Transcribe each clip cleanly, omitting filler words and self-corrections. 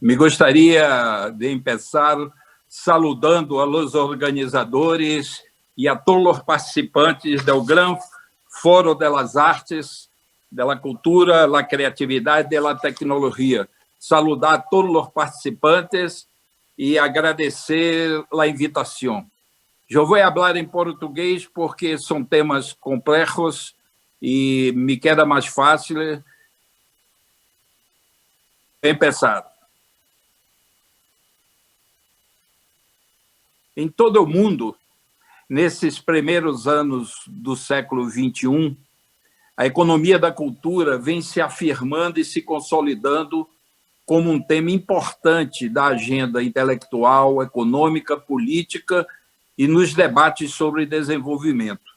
Me gostaria de empezar saludando a los organizadores y a todos los participantes del Gran Foro de las Artes, de la Cultura, la Creatividad y de la Tecnología. Saludar a todos los participantes e agradecer a invitação. Eu vou falar em português porque são temas complexos e me queda mais fácil começar. Em todo o mundo, nesses primeiros anos do século XXI, a economia da cultura vem se afirmando e se consolidando como um tema importante da agenda intelectual, econômica, política e nos debates sobre desenvolvimento.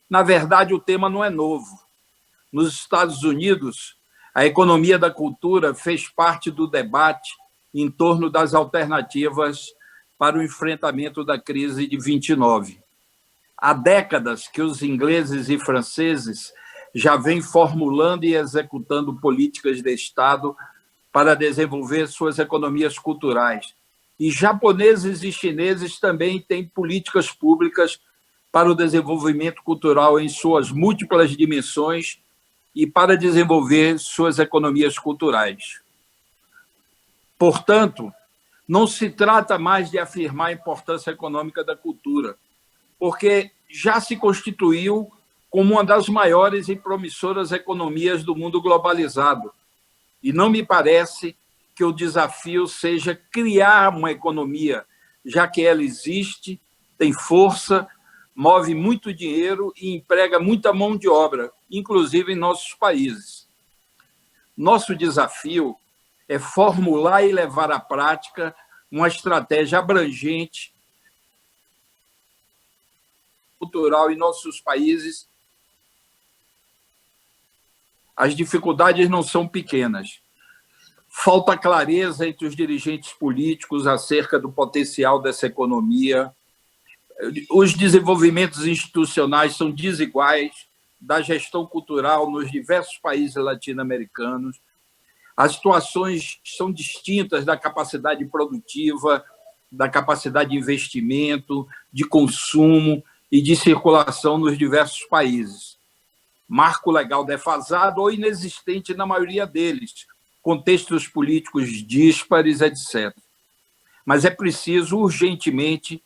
Na verdade, o tema não é novo. Nos Estados Unidos, a economia da cultura fez parte do debate em torno das alternativas para o enfrentamento da crise de 29. Há décadas que os ingleses e franceses já vêm formulando e executando políticas de Estado para desenvolver suas economias culturais. E japoneses e chineses também têm políticas públicas para o desenvolvimento cultural em suas múltiplas dimensões e para desenvolver suas economias culturais. Portanto, não se trata mais de afirmar a importância econômica da cultura, porque já se constituiu como uma das maiores e promissoras economias do mundo globalizado. E não me parece que o desafio seja criar uma economia, já que ela existe, tem força, move muito dinheiro e emprega muita mão de obra, inclusive em nossos países. Nosso desafio é formular e levar à prática uma estratégia abrangente cultural em nossos países. As dificuldades não são pequenas. Falta clareza entre os dirigentes políticos acerca do potencial dessa economia. Os desenvolvimentos institucionais são desiguais da gestão cultural nos diversos países latino-americanos. As situações são distintas da capacidade produtiva, da capacidade de investimento, de consumo e de circulação nos diversos países. Marco legal defasado ou inexistente na maioria deles, contextos políticos díspares, etc. Mas é preciso urgentemente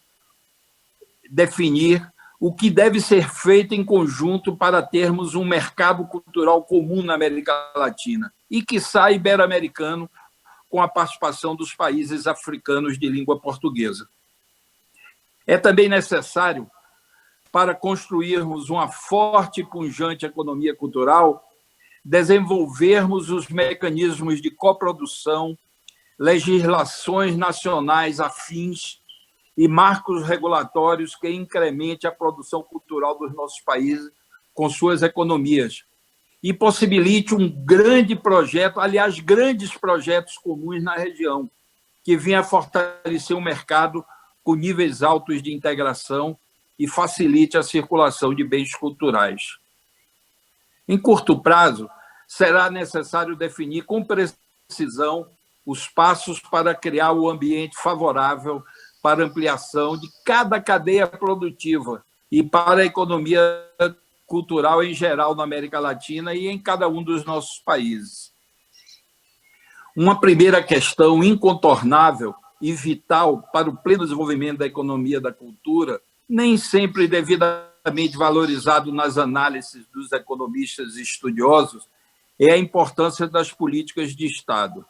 definir o que deve ser feito em conjunto para termos um mercado cultural comum na América Latina e, quiçá, ibero-americano, com a participação dos países africanos de língua portuguesa. É também necessário, para construirmos uma forte e pujante economia cultural, desenvolvermos os mecanismos de coprodução, legislações nacionais afins e marcos regulatórios que incremente a produção cultural dos nossos países com suas economias e possibilite um grande projeto, aliás, grandes projetos comuns na região, que venha fortalecer o mercado com níveis altos de integração e facilite a circulação de bens culturais. Em curto prazo, será necessário definir com precisão os passos para criar o ambiente favorável para a ampliação de cada cadeia produtiva e para a economia cultural em geral na América Latina e em cada um dos nossos países. Uma primeira questão incontornável e vital para o pleno desenvolvimento da economia da cultura, nem sempre devidamente valorizado nas análises dos economistas e estudiosos, é a importância das políticas de Estado.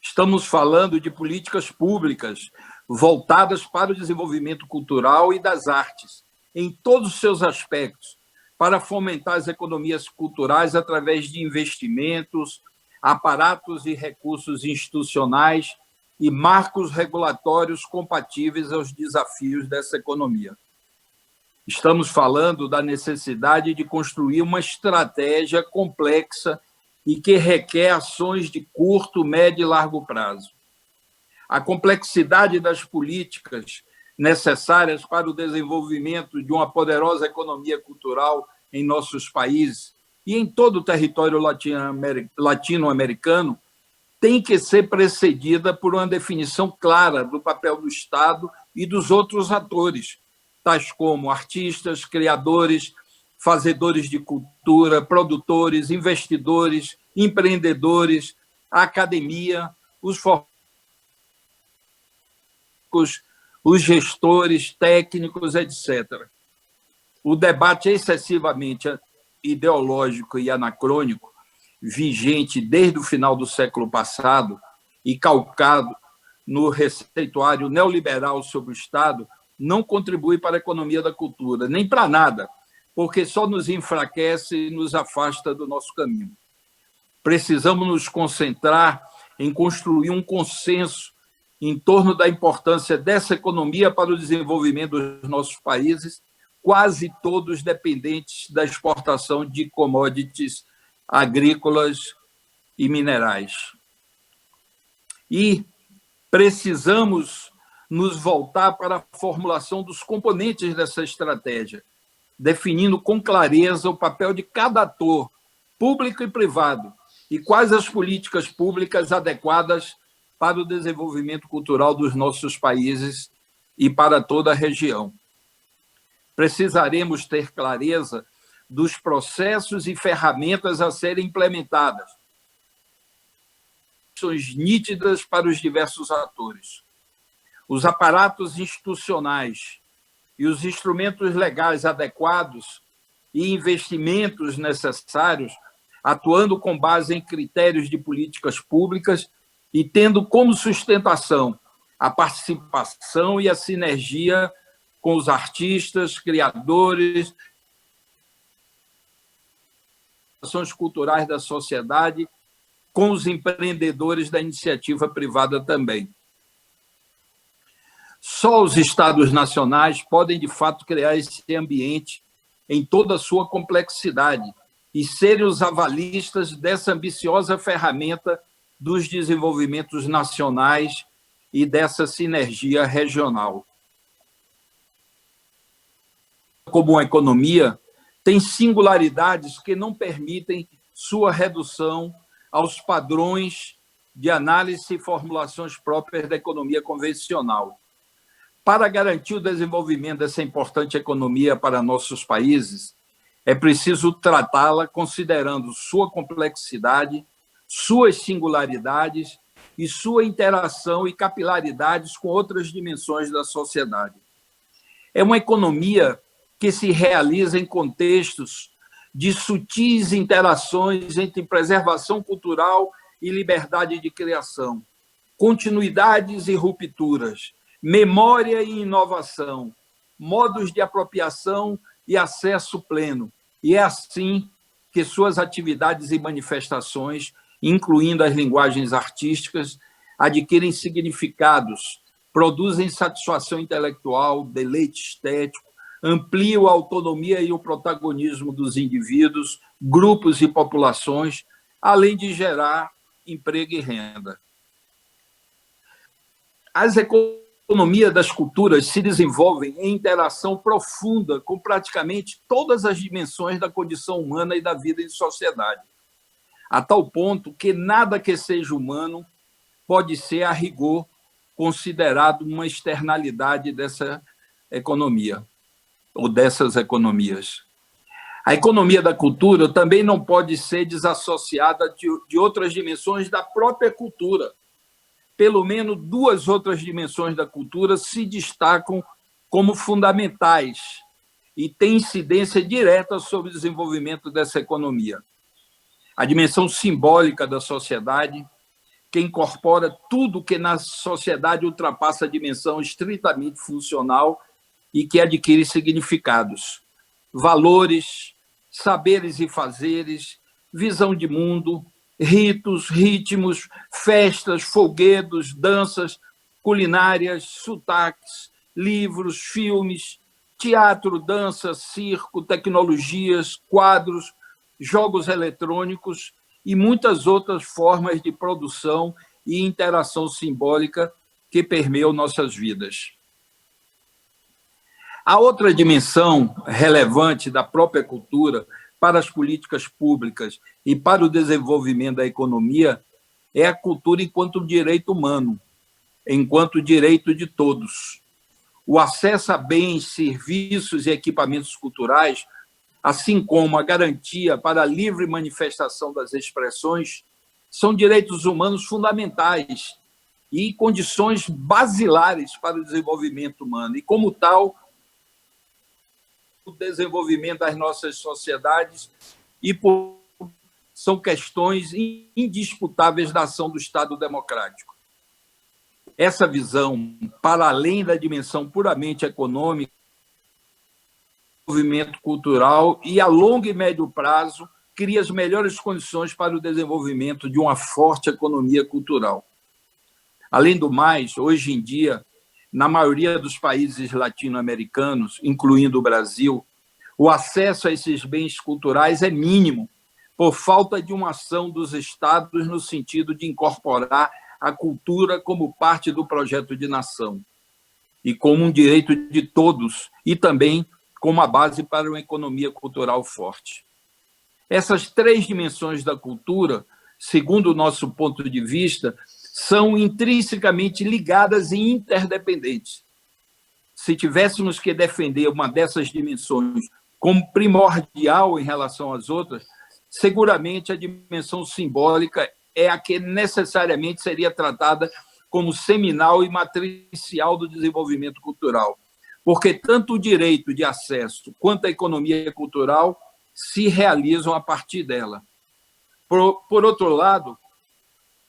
Estamos falando de políticas públicas voltadas para o desenvolvimento cultural e das artes, em todos os seus aspectos, para fomentar as economias culturais através de investimentos, aparatos e recursos institucionais e marcos regulatórios compatíveis aos desafios dessa economia. Estamos falando da necessidade de construir uma estratégia complexa e que requer ações de curto, médio e largo prazo. A complexidade das políticas necessárias para o desenvolvimento de uma poderosa economia cultural em nossos países e em todo o território latino-americano tem que ser precedida por uma definição clara do papel do Estado e dos outros atores, tais como artistas, criadores, fazedores de cultura, produtores, investidores, empreendedores, a academia, os gestores, técnicos, etc. O debate excessivamente ideológico e anacrônico, vigente desde o final do século passado e calcado no receituário neoliberal sobre o Estado, não contribui para a economia da cultura, nem para nada, porque só nos enfraquece e nos afasta do nosso caminho. Precisamos nos concentrar em construir um consenso em torno da importância dessa economia para o desenvolvimento dos nossos países, quase todos dependentes da exportação de commodities agrícolas e minerais. E precisamos nos voltar para a formulação dos componentes dessa estratégia, definindo com clareza o papel de cada ator, público e privado, e quais as políticas públicas adequadas para o desenvolvimento cultural dos nossos países e para toda a região. Precisaremos ter clareza dos processos e ferramentas a serem implementadas, ações nítidas para os diversos atores. Os aparatos institucionais e os instrumentos legais adequados e investimentos necessários, atuando com base em critérios de políticas públicas e tendo como sustentação a participação e a sinergia com os artistas, criadores, ações culturais da sociedade, com os empreendedores da iniciativa privada também. Só os Estados nacionais podem, de fato, criar esse ambiente em toda a sua complexidade e serem os avalistas dessa ambiciosa ferramenta dos desenvolvimentos nacionais e dessa sinergia regional. Como a economia, tem singularidades que não permitem sua redução aos padrões de análise e formulações próprias da economia convencional. Para garantir o desenvolvimento dessa importante economia para nossos países, é preciso tratá-la considerando sua complexidade, suas singularidades e sua interação e capilaridades com outras dimensões da sociedade. É uma economia que se realiza em contextos de sutis interações entre preservação cultural e liberdade de criação, continuidades e rupturas, memória e inovação, modos de apropriação e acesso pleno. E é assim que suas atividades e manifestações, incluindo as linguagens artísticas, adquirem significados, produzem satisfação intelectual, deleite estético, ampliam a autonomia e o protagonismo dos indivíduos, grupos e populações, além de gerar emprego e renda. As economias das culturas se desenvolvem em interação profunda com praticamente todas as dimensões da condição humana e da vida em sociedade, a tal ponto que nada que seja humano pode ser, a rigor, considerado uma externalidade dessa economia ou dessas economias. A economia da cultura também não pode ser desassociada de outras dimensões da própria cultura. Pelo menos duas outras dimensões da cultura se destacam como fundamentais e têm incidência direta sobre o desenvolvimento dessa economia. A dimensão simbólica da sociedade, que incorpora tudo que na sociedade ultrapassa a dimensão estritamente funcional e que adquire significados, valores, saberes e fazeres, visão de mundo, ritos, ritmos, festas, folguedos, danças, culinárias, sotaques, livros, filmes, teatro, dança, circo, tecnologias, quadros, jogos eletrônicos e muitas outras formas de produção e interação simbólica que permeiam nossas vidas. A outra dimensão relevante da própria cultura para as políticas públicas e para o desenvolvimento da economia é a cultura enquanto direito humano, enquanto direito de todos. O acesso a bens, serviços e equipamentos culturais, assim como a garantia para a livre manifestação das expressões, são direitos humanos fundamentais e condições basilares para o desenvolvimento humano. E, como tal, o desenvolvimento das nossas sociedades são questões indisputáveis da ação do Estado democrático. Essa visão, para além da dimensão puramente econômica, desenvolvimento cultural e, a longo e médio prazo, cria as melhores condições para o desenvolvimento de uma forte economia cultural. Além do mais, hoje em dia, na maioria dos países latino-americanos, incluindo o Brasil, o acesso a esses bens culturais é mínimo, por falta de uma ação dos Estados no sentido de incorporar a cultura como parte do projeto de nação e como um direito de todos e também como a base para uma economia cultural forte. Essas três dimensões da cultura, segundo o nosso ponto de vista, são intrinsecamente ligadas e interdependentes. Se tivéssemos que defender uma dessas dimensões como primordial em relação às outras, seguramente a dimensão simbólica é a que necessariamente seria tratada como seminal e matricial do desenvolvimento cultural, porque tanto o direito de acesso quanto a economia cultural se realizam a partir dela. Por outro lado,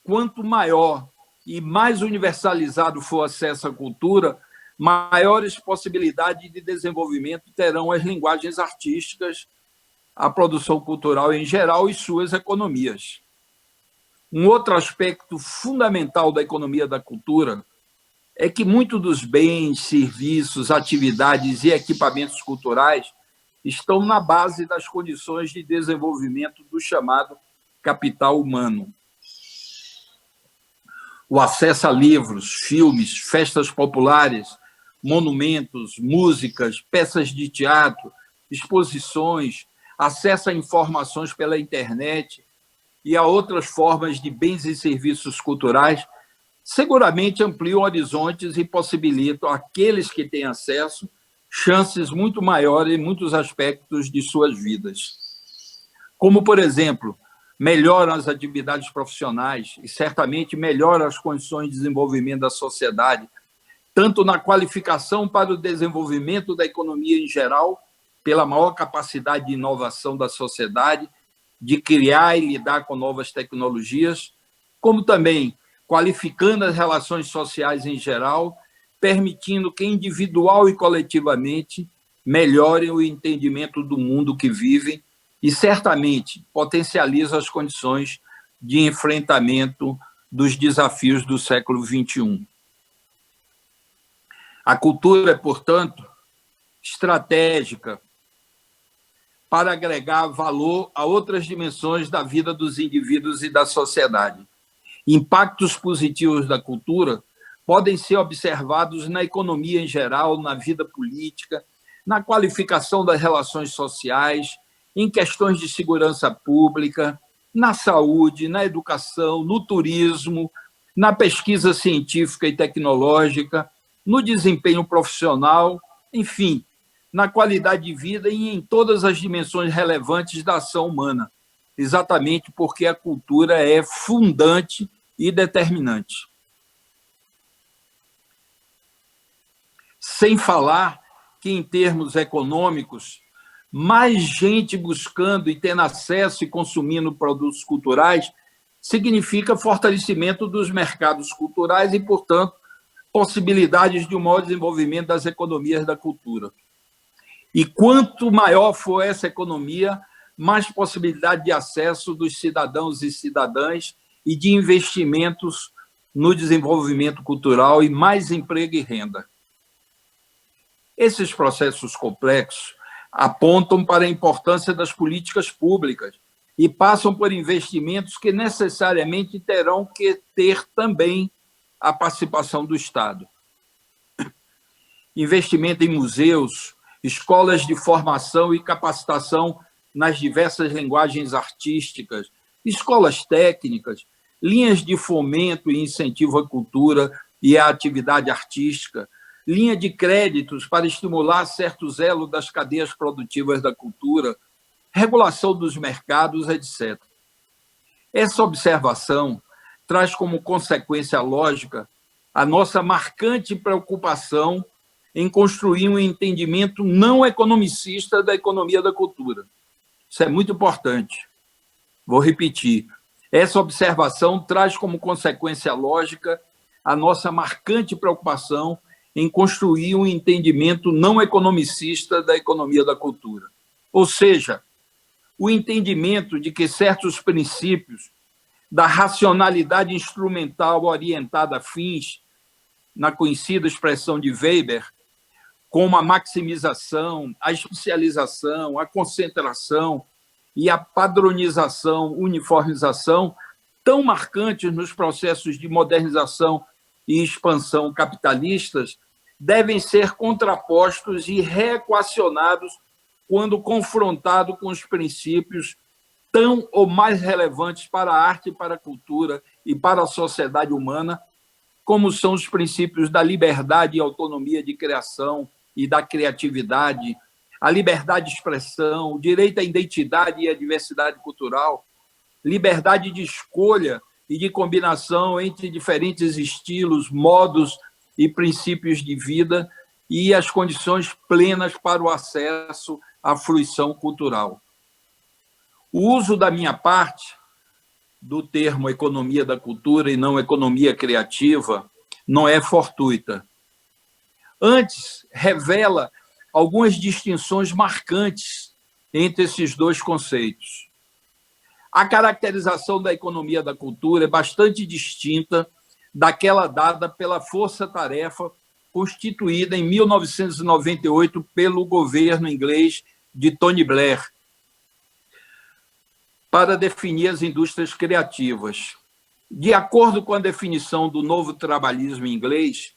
quanto maior e mais universalizado for o acesso à cultura, maiores possibilidades de desenvolvimento terão as linguagens artísticas, a produção cultural em geral e suas economias. Um outro aspecto fundamental da economia da cultura é que muitos dos bens, serviços, atividades e equipamentos culturais estão na base das condições de desenvolvimento do chamado capital humano. O acesso a livros, filmes, festas populares, monumentos, músicas, peças de teatro, exposições, acesso a informações pela internet e a outras formas de bens e serviços culturais, seguramente ampliam horizontes e possibilitam àqueles que têm acesso chances muito maiores em muitos aspectos de suas vidas. Como, por exemplo, melhoram as atividades profissionais e certamente melhoram as condições de desenvolvimento da sociedade, tanto na qualificação para o desenvolvimento da economia em geral, pela maior capacidade de inovação da sociedade, de criar e lidar com novas tecnologias, como também qualificando as relações sociais em geral, permitindo que individual e coletivamente melhorem o entendimento do mundo que vivem e certamente potencializam as condições de enfrentamento dos desafios do século XXI. A cultura é, portanto, estratégica para agregar valor a outras dimensões da vida dos indivíduos e da sociedade. Impactos positivos da cultura podem ser observados na economia em geral, na vida política, na qualificação das relações sociais, em questões de segurança pública, na saúde, na educação, no turismo, na pesquisa científica e tecnológica, no desempenho profissional, enfim, na qualidade de vida e em todas as dimensões relevantes da ação humana, exatamente porque a cultura é fundante e determinante. Sem falar que, em termos econômicos, mais gente buscando e tendo acesso e consumindo produtos culturais significa fortalecimento dos mercados culturais e, portanto, possibilidades de um maior desenvolvimento das economias da cultura. E quanto maior for essa economia, mais possibilidade de acesso dos cidadãos e cidadãs e de investimentos no desenvolvimento cultural e mais emprego e renda. Esses processos complexos apontam para a importância das políticas públicas e passam por investimentos que necessariamente terão que ter também a participação do Estado. Investimento em museus, escolas de formação e capacitação nas diversas linguagens artísticas, escolas técnicas, linhas de fomento e incentivo à cultura e à atividade artística, linha de créditos para estimular certos elos das cadeias produtivas da cultura, regulação dos mercados, etc. Essa observação traz como consequência lógica a nossa marcante preocupação em construir um entendimento não economicista da economia da cultura. Isso é muito importante. Vou repetir. Essa observação traz como consequência lógica a nossa marcante preocupação em construir um entendimento não economicista da economia da cultura. Ou seja, o entendimento de que certos princípios da racionalidade instrumental orientada a fins, na conhecida expressão de Weber, como a maximização, a especialização, a concentração e a padronização, uniformização, tão marcantes nos processos de modernização e expansão capitalistas, devem ser contrapostos e reequacionados quando confrontado com os princípios tão ou mais relevantes para a arte, para a cultura e para a sociedade humana, como são os princípios da liberdade e autonomia de criação e da criatividade, a liberdade de expressão, o direito à identidade e à diversidade cultural, liberdade de escolha e de combinação entre diferentes estilos, modos e princípios de vida e as condições plenas para o acesso à fruição cultural. O uso da minha parte do termo economia da cultura e não economia criativa não é fortuita. Antes, revela algumas distinções marcantes entre esses dois conceitos. A caracterização da economia da cultura é bastante distinta daquela dada pela força-tarefa constituída em 1998 pelo governo inglês de Tony Blair para definir as indústrias criativas. De acordo com a definição do novo trabalhismo inglês,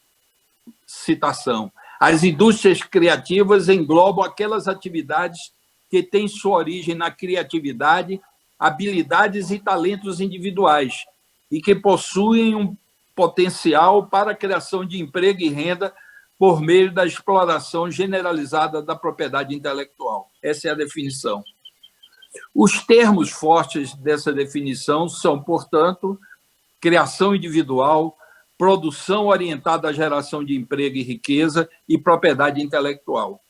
citação, as indústrias criativas englobam aquelas atividades que têm sua origem na criatividade, habilidades e talentos individuais e que possuem um potencial para a criação de emprego e renda por meio da exploração generalizada da propriedade intelectual. Essa é a definição. Os termos fortes dessa definição são, portanto, criação individual, produção orientada à geração de emprego e riqueza e propriedade intelectual.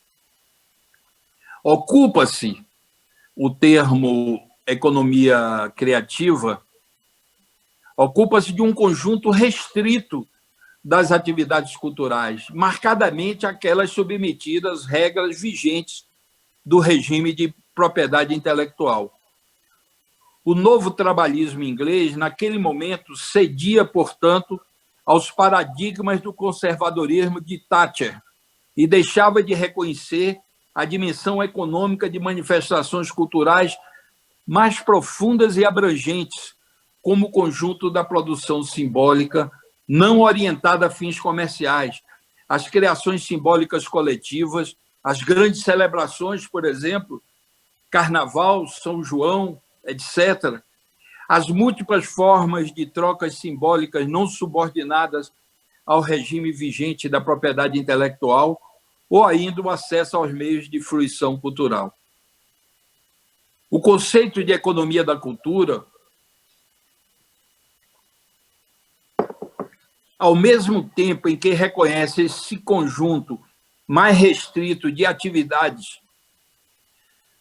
Ocupa-se o termo economia criativa, ocupa-se de um conjunto restrito das atividades culturais, marcadamente aquelas submetidas às regras vigentes do regime de propriedade intelectual. O novo trabalhismo inglês, naquele momento, cedia, portanto, aos paradigmas do conservadorismo de Thatcher e deixava de reconhecer a dimensão econômica de manifestações culturais mais profundas e abrangentes, como o conjunto da produção simbólica não orientada a fins comerciais, as criações simbólicas coletivas, as grandes celebrações, por exemplo, Carnaval, São João, etc., as múltiplas formas de trocas simbólicas não subordinadas ao regime vigente da propriedade intelectual ou ainda o acesso aos meios de fruição cultural. O conceito de economia da cultura, ao mesmo tempo em que reconhece esse conjunto mais restrito de atividades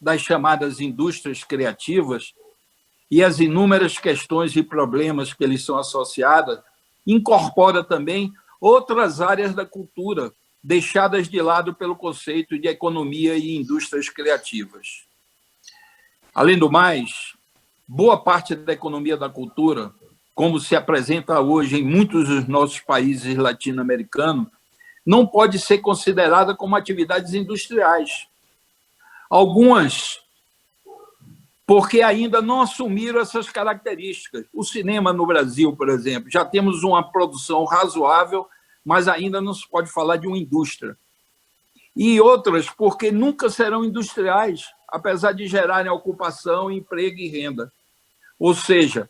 das chamadas indústrias criativas e as inúmeras questões e problemas que eles são associados, incorpora também outras áreas da cultura, deixadas de lado pelo conceito de economia e indústrias criativas. Além do mais, boa parte da economia da cultura, como se apresenta hoje em muitos dos nossos países latino-americanos, não pode ser considerada como atividades industriais. Algumas, porque ainda não assumiram essas características. O cinema no Brasil, por exemplo, já temos uma produção razoável, mas ainda não se pode falar de uma indústria. E outras, porque nunca serão industriais, apesar de gerarem ocupação, emprego e renda. Ou seja,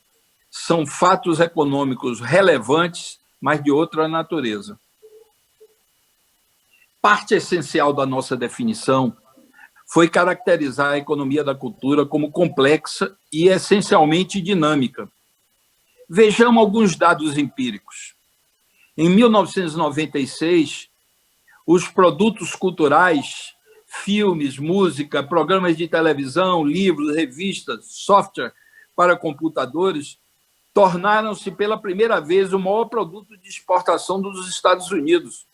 são fatos econômicos relevantes, mas de outra natureza. Parte essencial da nossa definição foi caracterizar a economia da cultura como complexa e essencialmente dinâmica. Vejamos alguns dados empíricos. Em 1996, os produtos culturais, filmes, música, programas de televisão, livros, revistas, software para computadores, tornaram-se pela primeira vez o maior produto de exportação dos Estados Unidos,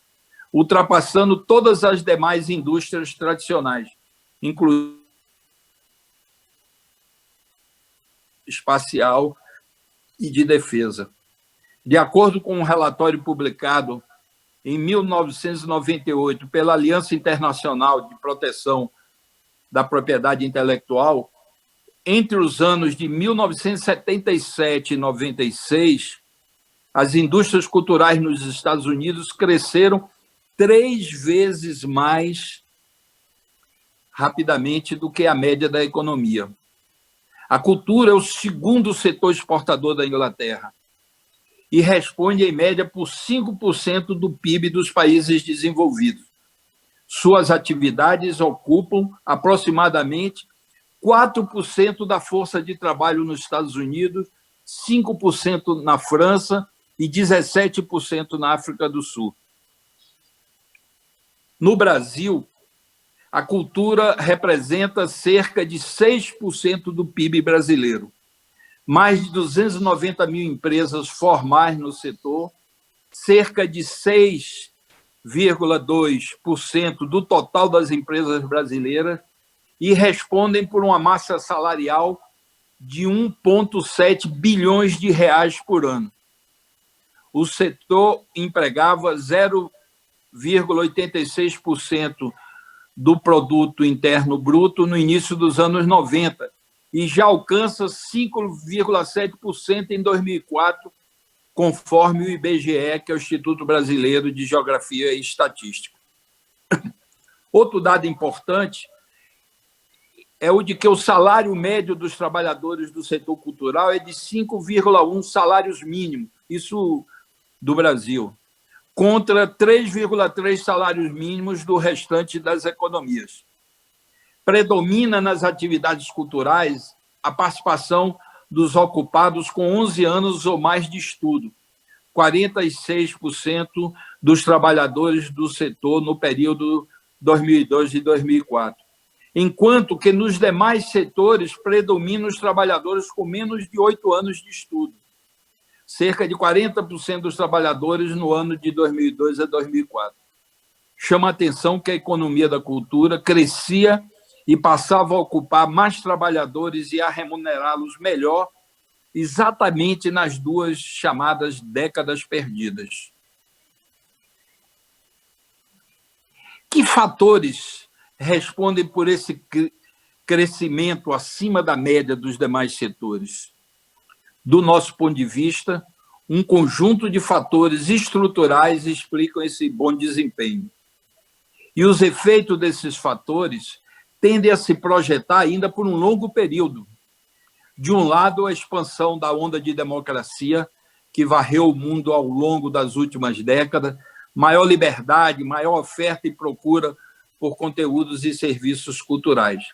ultrapassando todas as demais indústrias tradicionais, incluindo espacial e de defesa. De acordo com um relatório publicado em 1998 pela Aliança Internacional de Proteção da Propriedade Intelectual, entre os anos de 1977 e 96, as indústrias culturais nos Estados Unidos cresceram 3 vezes mais rapidamente do que a média da economia. A cultura é o segundo setor exportador da Inglaterra e responde, em média, por 5% do PIB dos países desenvolvidos. Suas atividades ocupam aproximadamente 4% da força de trabalho nos Estados Unidos, 5% na França e 17% na África do Sul. No Brasil, a cultura representa cerca de 6% do PIB brasileiro. Mais de 290 mil empresas formais no setor, cerca de 6,2% do total das empresas brasileiras, e respondem por uma massa salarial de 1,7 bilhões de reais por ano. O setor empregava 0,86% do produto interno bruto no início dos anos 90 e já alcança 5,7% em 2004, conforme o IBGE, que é o Instituto Brasileiro de Geografia e Estatística. Outro dado importante é o de que o salário médio dos trabalhadores do setor cultural é de 5,1 salários mínimos, isso do Brasil, contra 3,3 salários mínimos do restante das economias. Predomina nas atividades culturais a participação dos ocupados com 11 anos ou mais de estudo, 46% dos trabalhadores do setor no período 2002 e 2004. Enquanto que nos demais setores predominam os trabalhadores com menos de 8 anos de estudo, cerca de 40% dos trabalhadores no ano de 2002 a 2004. Chama a atenção que a economia da cultura crescia e passava a ocupar mais trabalhadores e a remunerá-los melhor, exatamente nas duas chamadas décadas perdidas. Que fatores respondem por esse crescimento acima da média dos demais setores? Do nosso ponto de vista, um conjunto de fatores estruturais explicam esse bom desempenho. E os efeitos desses fatores tendem a se projetar ainda por um longo período. De um lado, a expansão da onda de democracia, que varreu o mundo ao longo das últimas décadas, maior liberdade, maior oferta e procura por conteúdos e serviços culturais.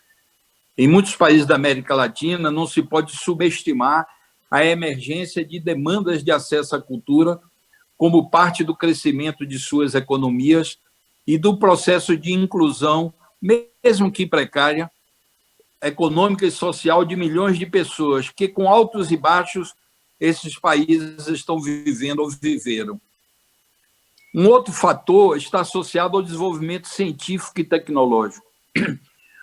Em muitos países da América Latina, não se pode subestimar a emergência de demandas de acesso à cultura como parte do crescimento de suas economias e do processo de inclusão, mesmo que precária, econômica e social de milhões de pessoas que, com altos e baixos, esses países estão vivendo ou viveram. Um outro fator está associado ao desenvolvimento científico e tecnológico.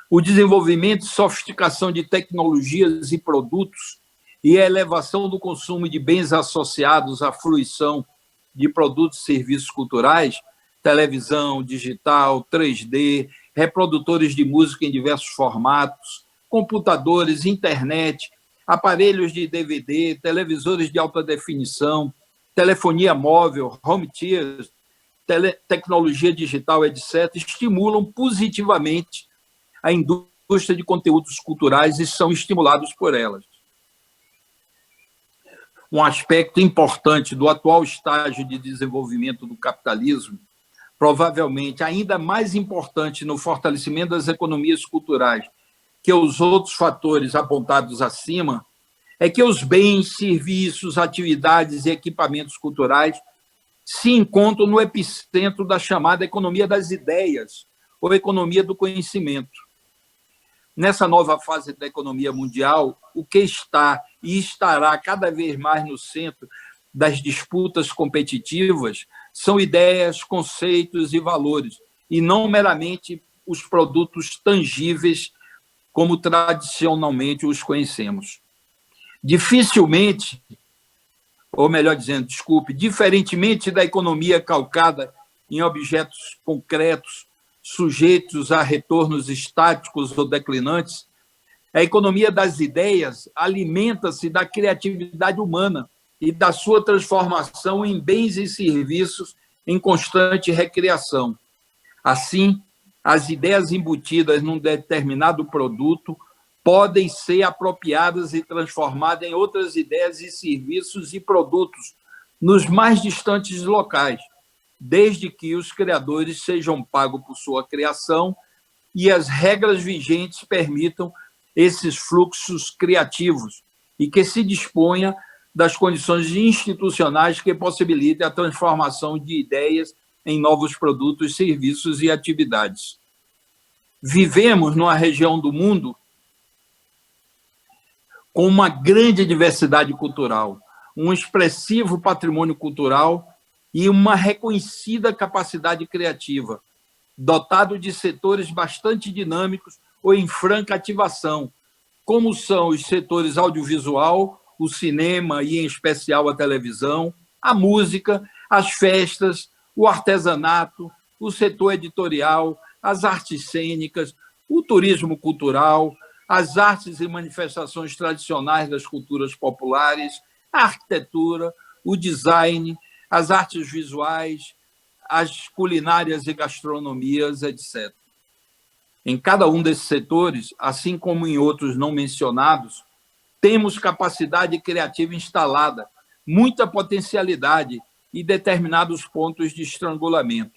O desenvolvimento e sofisticação de tecnologias e produtos e a elevação do consumo de bens associados à fruição de produtos e serviços culturais, televisão, digital, 3D, reprodutores de música em diversos formatos, computadores, internet, aparelhos de DVD, televisores de alta definição, telefonia móvel, home theaters, tecnologia digital, etc., estimulam positivamente a indústria de conteúdos culturais e são estimulados por elas. um aspecto importante do atual estágio de desenvolvimento do capitalismo, provavelmente ainda mais importante no fortalecimento das economias culturais que os outros fatores apontados acima, é que os bens, serviços, atividades e equipamentos culturais se encontram no epicentro da chamada economia das ideias, ou economia do conhecimento. Nessa nova fase da economia mundial, o que está e estará cada vez mais no centro das disputas competitivas são ideias, conceitos e valores, e não meramente os produtos tangíveis como tradicionalmente os conhecemos. Dificilmente, ou melhor dizendo, diferentemente da economia calcada em objetos concretos, sujeitos a retornos estáticos ou declinantes, a economia das ideias alimenta-se da criatividade humana e da sua transformação em bens e serviços em constante recriação. Assim, as ideias embutidas num determinado produto podem ser apropriadas e transformadas em outras ideias e serviços e produtos nos mais distantes locais, desde que os criadores sejam pagos por sua criação e as regras vigentes permitam esses fluxos criativos e que se disponha das condições institucionais que possibilitem a transformação de ideias em novos produtos, serviços e atividades. Vivemos numa região do mundo com uma grande diversidade cultural, um expressivo patrimônio cultural e uma reconhecida capacidade criativa, dotado de setores bastante dinâmicos ou em franca ativação, como são os setores audiovisual, o cinema e, em especial, a televisão, a música, as festas, o artesanato, o setor editorial, as artes cênicas, o turismo cultural, as artes e manifestações tradicionais das culturas populares, a arquitetura, o design, as artes visuais, as culinárias e gastronomias, etc. Em cada um desses setores, assim como em outros não mencionados, temos capacidade criativa instalada, muita potencialidade e determinados pontos de estrangulamento.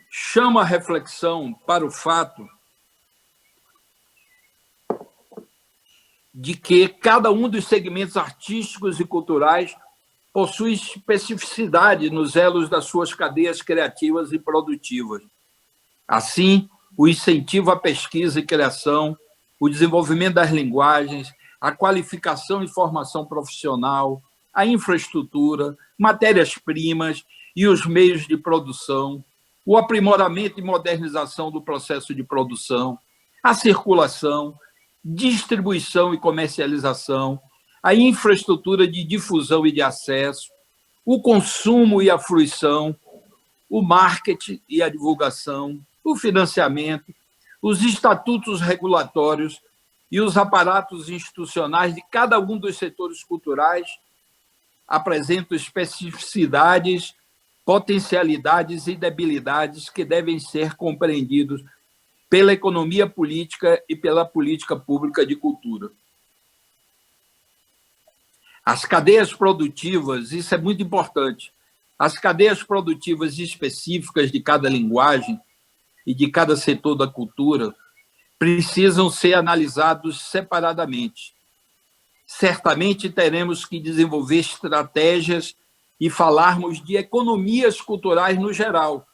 Chama a reflexão para o fato de que cada um dos segmentos artísticos e culturais possui especificidade nos elos das suas cadeias criativas e produtivas. Assim, o incentivo à pesquisa e criação, o desenvolvimento das linguagens, a qualificação e formação profissional, a infraestrutura, matérias-primas e os meios de produção, o aprimoramento e modernização do processo de produção, a circulação, distribuição e comercialização, a infraestrutura de difusão e de acesso, o consumo e a fruição, o marketing e a divulgação, o financiamento, os estatutos regulatórios e os aparatos institucionais de cada um dos setores culturais apresentam especificidades, potencialidades e debilidades que devem ser compreendidos pela economia política e pela política pública de cultura. As cadeias produtivas, isso é muito importante, as cadeias produtivas específicas de cada linguagem e de cada setor da cultura precisam ser analisados separadamente. Certamente teremos que desenvolver estratégias e falarmos de economias culturais no geral,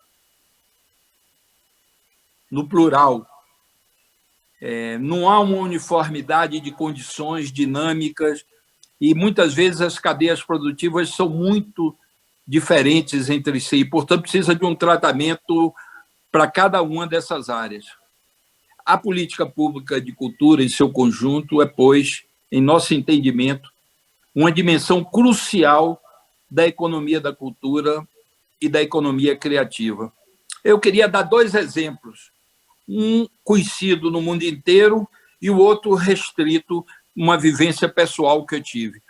no plural. Não há uma uniformidade de condições dinâmicas e, muitas vezes, as cadeias produtivas são muito diferentes entre si e, portanto, precisa de um tratamento para cada uma dessas áreas. A política pública de cultura, em seu conjunto, é, pois, em nosso entendimento, uma dimensão crucial da economia da cultura e da economia criativa. Eu queria dar dois exemplos, um conhecido no mundo inteiro e o outro restrito, uma vivência pessoal que eu tive.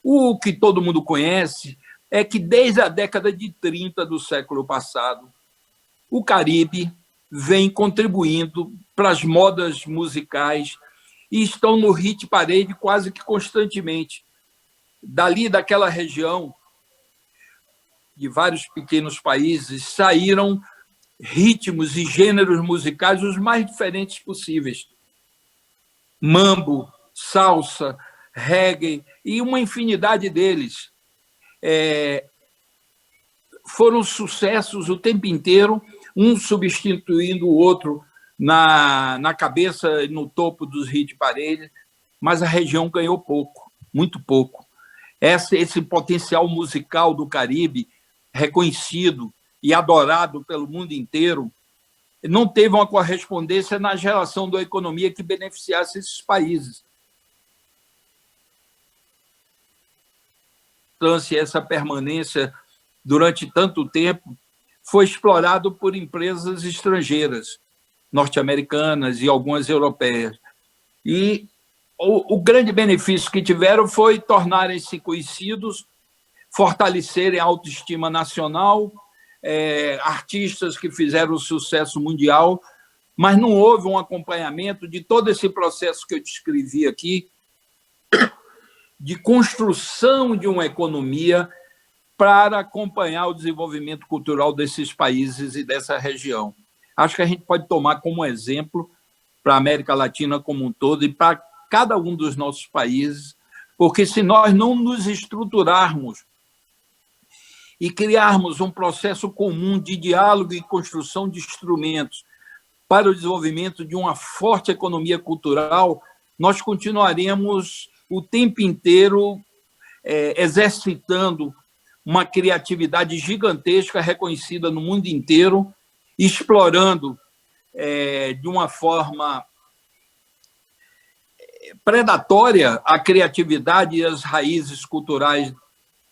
O que todo mundo conhece é que, desde a década de 30 do século passado, o Caribe vem contribuindo para as modas musicais e estão no hit parade quase que constantemente. Dali, daquela região, de vários pequenos países, saíram ritmos e gêneros musicais os mais diferentes possíveis. Mambo, salsa, reggae e uma infinidade deles. Foram sucessos o tempo inteiro, um substituindo o outro na cabeça e no topo dos hit parade, mas a região ganhou pouco, muito pouco. Esse potencial musical do Caribe, reconhecido e adorado pelo mundo inteiro, não teve uma correspondência na geração da economia que beneficiasse esses países. Essa permanência durante tanto tempo foi explorado por empresas estrangeiras, norte-americanas e algumas europeias. E o grande benefício que tiveram foi tornarem-se conhecidos, fortalecerem a autoestima nacional, artistas que fizeram sucesso mundial, mas não houve um acompanhamento de todo esse processo que eu descrevi aqui, de construção de uma economia para acompanhar o desenvolvimento cultural desses países e dessa região. Acho que a gente pode tomar como exemplo para a América Latina como um todo e para cada um dos nossos países, porque se nós não nos estruturarmos e criarmos um processo comum de diálogo e construção de instrumentos para o desenvolvimento de uma forte economia cultural, nós continuaremos o tempo inteiro exercitando uma criatividade gigantesca reconhecida no mundo inteiro, explorando de uma forma predatória a criatividade e as raízes culturais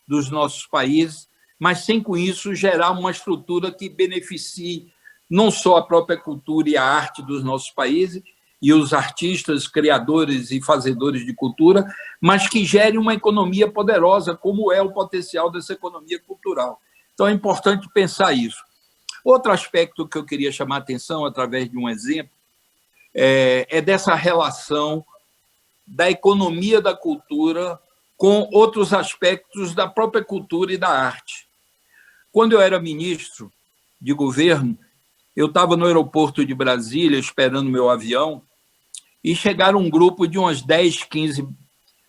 dos nossos países, mas sem com isso gerar uma estrutura que beneficie não só a própria cultura e a arte dos nossos países e os artistas, criadores e fazedores de cultura, mas que gere uma economia poderosa, como é o potencial dessa economia cultural. Então, é importante pensar isso. Outro aspecto que eu queria chamar a atenção, através de um exemplo, é dessa relação da economia da cultura com outros aspectos da própria cultura e da arte. Quando eu era ministro de governo, eu estava no aeroporto de Brasília, esperando meu avião, e chegaram um grupo de umas 10, 15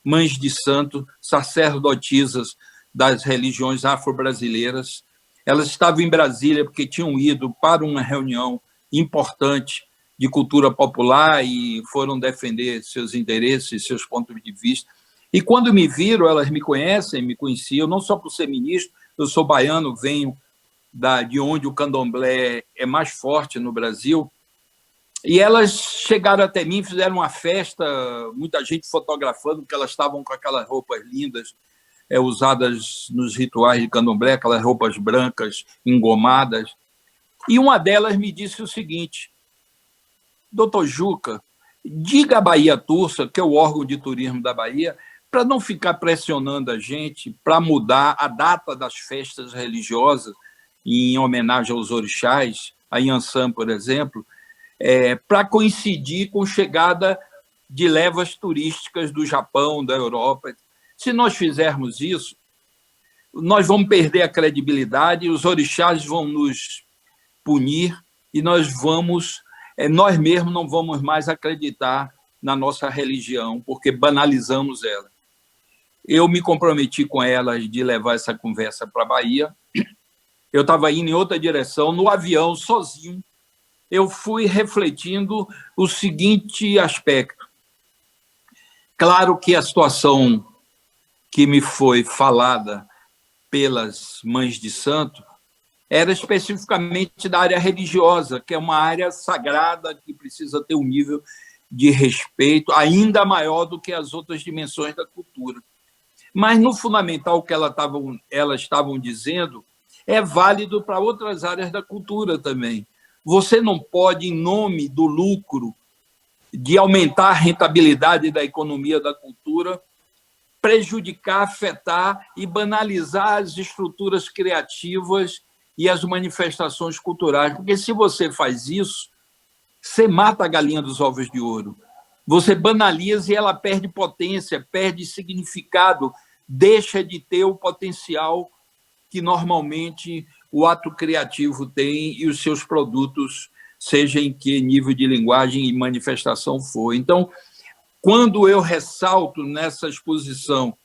mães de santo, sacerdotisas das religiões afro-brasileiras. Elas estavam em Brasília porque tinham ido para uma reunião importante de cultura popular e foram defender seus interesses, seus pontos de vista. E quando me viram, elas me conhecem, me conheciam, não só por ser ministro, eu sou baiano, venho de onde o candomblé é mais forte no Brasil, e elas chegaram até mim, fizeram uma festa, muita gente fotografando, porque elas estavam com aquelas roupas lindas, usadas nos rituais de candomblé, aquelas roupas brancas, engomadas. E uma delas me disse o seguinte: doutor Juca, diga à Bahia Tursa, que é o órgão de turismo da Bahia, para não ficar pressionando a gente para mudar a data das festas religiosas em homenagem aos orixás, a Yansan, por exemplo, para coincidir com a chegada de levas turísticas do Japão, da Europa. Se nós fizermos isso, nós vamos perder a credibilidade, os orixás vão nos punir e nós mesmos não vamos mais acreditar na nossa religião, porque banalizamos ela. Eu me comprometi com elas de levar essa conversa para a Bahia. Eu estava indo em outra direção, no avião, sozinho. Eu fui refletindo o seguinte aspecto. Claro que a situação que me foi falada pelas mães de santo era especificamente da área religiosa, que é uma área sagrada que precisa ter um nível de respeito ainda maior do que as outras dimensões da cultura. Mas, no fundamental, o que elas estavam dizendo é válido para outras áreas da cultura também. Você não pode, em nome do lucro, de aumentar a rentabilidade da economia da cultura, prejudicar, afetar e banalizar as estruturas criativas e as manifestações culturais. Porque, se você faz isso, você mata a galinha dos ovos de ouro. você banaliza e ela perde potência, perde significado, deixa de ter o potencial que normalmente o ato criativo tem e os seus produtos, seja em que nível de linguagem e manifestação for. Então, quando eu ressalto nessa exposição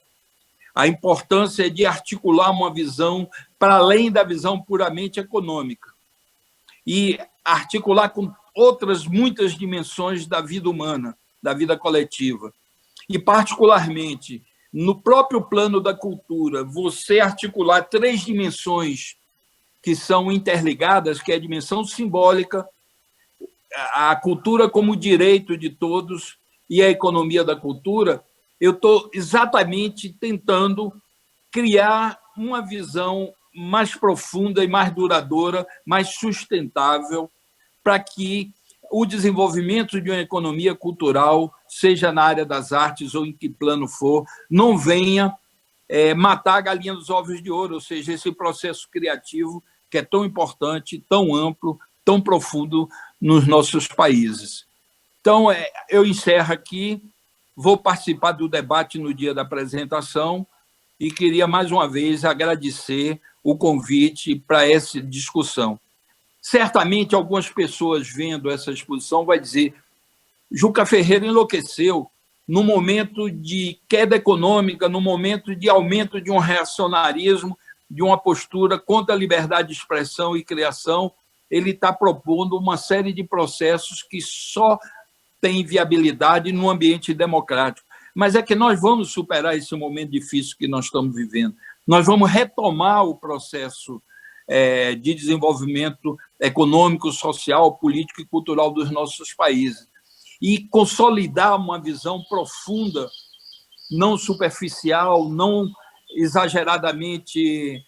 a importância de articular uma visão para além da visão puramente econômica e articular com outras muitas dimensões da vida humana, da vida coletiva, e particularmente no próprio plano da cultura, você articular 3 dimensões que são interligadas, que é a dimensão simbólica, a cultura como direito de todos e a economia da cultura, eu estou exatamente tentando criar uma visão mais profunda e mais duradoura, mais sustentável, para que o desenvolvimento de uma economia cultural, seja na área das artes ou em que plano for, não venha matar a galinha dos ovos de ouro, ou seja, esse processo criativo que é tão importante, tão amplo, tão profundo nos nossos países. Então, eu encerro aqui, vou participar do debate no dia da apresentação e queria, mais uma vez, agradecer o convite para essa discussão. Certamente, algumas pessoas vendo essa exposição vão dizer Juca Ferreira enlouqueceu no momento de queda econômica, no momento de aumento de um reacionarismo, de uma postura contra a liberdade de expressão e criação, ele está propondo uma série de processos que só têm viabilidade no ambiente democrático. Mas é que nós vamos superar esse momento difícil que nós estamos vivendo. Nós vamos retomar o processo de desenvolvimento econômico, social, político e cultural dos nossos países e consolidar uma visão profunda, não superficial, não exageradamente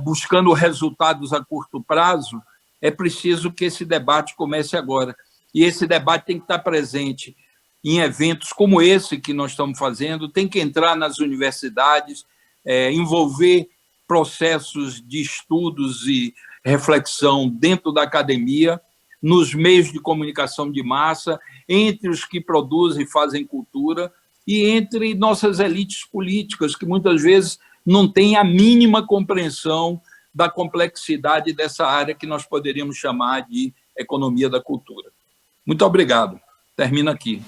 buscando resultados a curto prazo. É preciso que esse debate comece agora. E esse debate tem que estar presente em eventos como esse que nós estamos fazendo, tem que entrar nas universidades, envolver processos de estudos e reflexão dentro da academia, nos meios de comunicação de massa, entre os que produzem e fazem cultura e entre nossas elites políticas, que muitas vezes não têm a mínima compreensão da complexidade dessa área que nós poderíamos chamar de economia da cultura. Muito obrigado. Termino aqui.